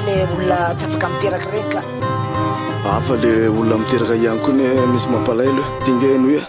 le olona tsy afaka miteraka regny ka afa le olona miteraka ihany koa ne misy mampalailo dingeno hoe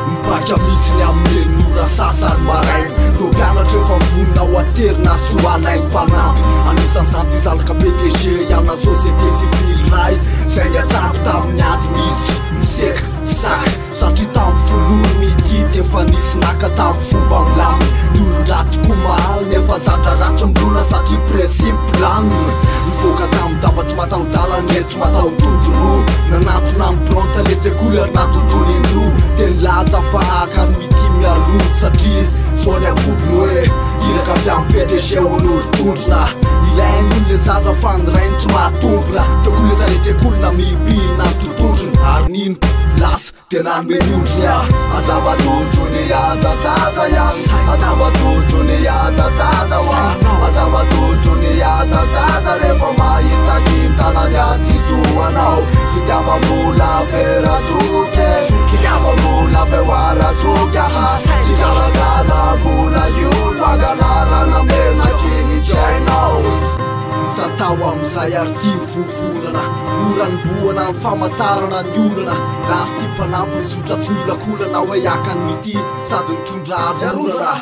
mipaka mihitsy ny amin'elonora sasany marainy ro mpianatra efa vonina ho aterina soalainy mpanampy anisan'izany ty zanaka PDG iana société civile ray zay ny atsampy tamin'ny andro miditra miseka tsy saka satria tamin'ny foloro mity defa nisy naka tamin'ny fomba milamy ny olon-dratsy komahaly nefa zatra ratsy milona satria principe-lanina nivoaka tamin'ny tabatry matahodalany le tsy matahododoro nanatona ny planta le tsekoly ary natontolo indro de nilaza fa akany mity mialono satria zao ny akobony hoe iraka avy amin'ny PDG honorotondrona ilainy olo le zaza fa nyrainy tsy mahatombona tekoly eta le tsekolina mipilina nytotondrona ary nino lasa de nanomeniondrony azavatojony azazaza ihany azavatojony azazaza wa azavatojony azazaza rehefa mahita kintanany atytoanao fitiava-bola verazoke fitiava-bola vehoarazoky aha tsy galagala-bola io magalarana menakiny tsainao tatao am'izay ary ty vovonana oranyboana ny famantarana ny olana lasy ty mpanampy ny zotra tsy miolakolana hoe akany mity sady nitondra arorana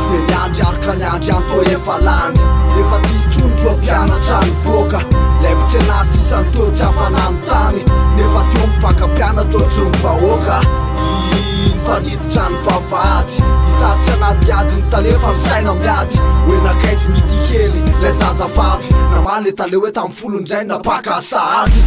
de niandry arika niandry anto efa lany efa tsisy tsondro mpianatra ny voaka lay mpitsenasy isany teo tsy afana ny tany nefa teo mipaka mpianatra ohatry ny vahoaka faniditra ny vavady hitatsy anaty ady ny talefa ny saina miady hoe nakaizy mity kely lay zaza vavy ramaly tale hoe tamin'ny folondray napaka sahady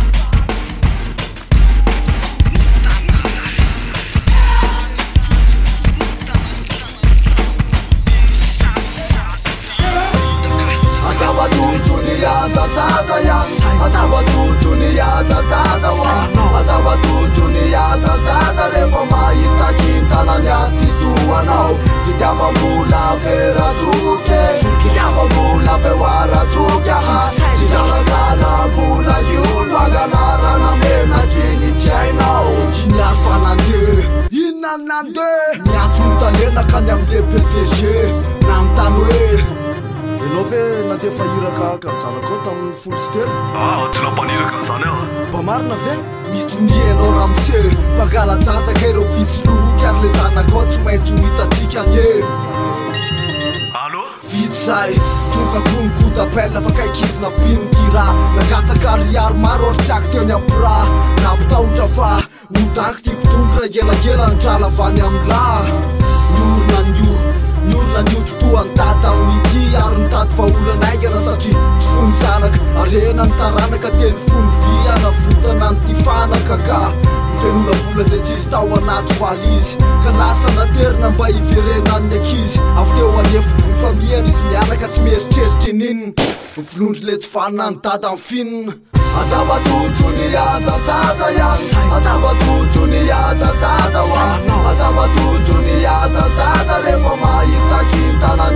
azavatojony azazaza ihany azavatojony azazaza wa azavatojony azazaza rehefa mahita kintanany atytoanao fitiava-bola verazoke fitiava-bola vehoarazoky aha tsy galagala-bola io magalarana menakiny tsainao iniary fa nandeha inona ny nandeha miantso nytanena ka ny am'le PDG nanontany hoe enao ve nandefa iraka ka ny zanakao tamin'ny folo sy telo tsy nampaniraka ny zany mba marina ve mitony anao ramose mpangala-jazaka ireo pisoloky ary le zanakao tsy maintsy ho hitatsika ny e vitsy zay tonga konykotapelle fa kaikidina piny ty raha nangatakariary maro ary tsiaky teo ny ampiraha nampitahotra fa hodanky ty mpitongy ra elagela ny dralavany am'laha ny orona nio totoany tata amin'ity ary nitady vaolanaingana satria tsy fony zanaka arena ny taranaka teny fony viana votana ny ty fanaka ka fenona vola zay tsisy tao anaty valizy ka lasa naterina mba hiverenan'ny ankizy avy teo anefa nyfamiany izy mianaka tsy mieritreritra ininona nyvolondry le tsy fanina ny dada amin'ny finina azavatojony azazaza ihany azavatojony azazaza wa azavatojony azazaza rehefa mahita kintanany